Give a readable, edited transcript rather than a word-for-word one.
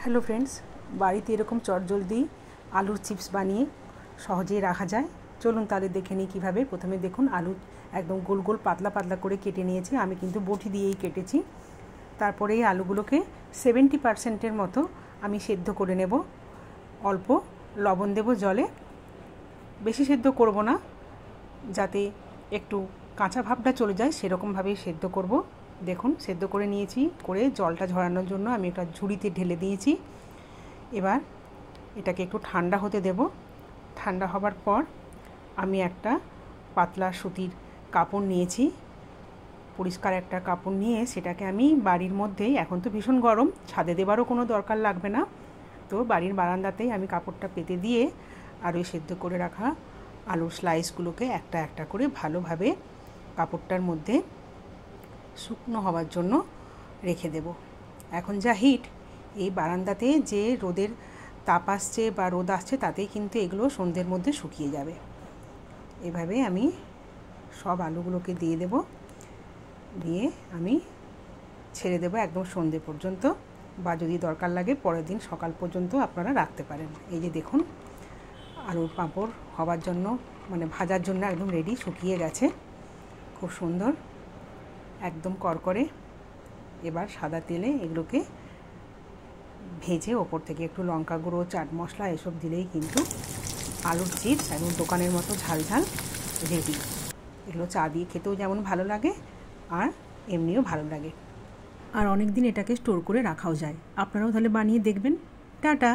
Hello friends, বাড়িতে এরকম চটজলদি আলুর চিপস বানিয়ে সহজেই রাখা যায়। চলুন তাহলে দেখে নিই কীভাবে। প্রথমে দেখুন, আলু একদম গোল গোল পাতলা পাতলা করে কেটে নিয়েছি। আমি কিন্তু বটি দিয়েই কেটেছি। তারপরে এই আলুগুলোকে 70% মতো আমি সেদ্ধ করে নেব। অল্প লবণ দেব জলে, বেশি সেদ্ধ করব না, যাতে একটু কাঁচা ভাবটা চলে যায় সেরকমভাবেই সেদ্ধ করব। দেখুন সেদ্ধ করে নিয়েছি, করে জলটা ঝরানোর জন্য আমি একটা ঝুড়িতে ঢেলে দিয়েছি। এবার এটাকে একটু ঠান্ডা হতে দেব। ঠান্ডা হবার পর আমি একটা পাতলা সুতির কাপড় নিয়েছি, পরিষ্কার একটা কাপড় নিয়ে সেটাকে আমি বাড়ির মধ্যেই, এখন তো ভীষণ গরম, ছাদে দেবারও কোনো দরকার লাগবে না, তো বাড়ির বারান্দাতেই আমি কাপড়টা পেতে দিয়ে আর ওই সেদ্ধ করে রাখা আলুর স্লাইসগুলোকে একটা একটা করে ভালোভাবে কাপড়টার মধ্যে শুকনো হওয়ার জন্য রেখে দেব। এখন যা হিট, এই বারান্দাতে যে রোদের তাপ আসছে বা রোদ আসছে তাতেই কিন্তু এগুলো সন্ধ্যের মধ্যে শুকিয়ে যাবে। এভাবে আমি সব আলুগুলোকে দিয়ে দেব, দিয়ে আমি ছেড়ে দেব একদম সন্ধ্যে পর্যন্ত, বা যদি দরকার লাগে পরের দিন সকাল পর্যন্ত আপনারা রাখতে পারেন। এই যে দেখুন, আলুর পাঁপড় হওয়ার জন্য মানে ভাজার জন্য একদম রেডি, শুকিয়ে গেছে, খুব সুন্দর, একদম করকরে। এবার সাদা তেলে এগুলোকে ভেজে ওপর থেকে একটু লঙ্কা গুঁড়ো, চাট মশলা এসব দিলেই কিন্তু আলুর চিপস একদম দোকানের মতো ঝাল ঝাল রেডি। এগুলো চা দিয়ে খেতেও যেমন ভালো লাগে আর এমনিও ভালো লাগে, আর অনেক দিন এটাকে স্টোর করে রাখাও যায়। আপনারাও তাহলে বানিয়ে দেখবেন। টাটা।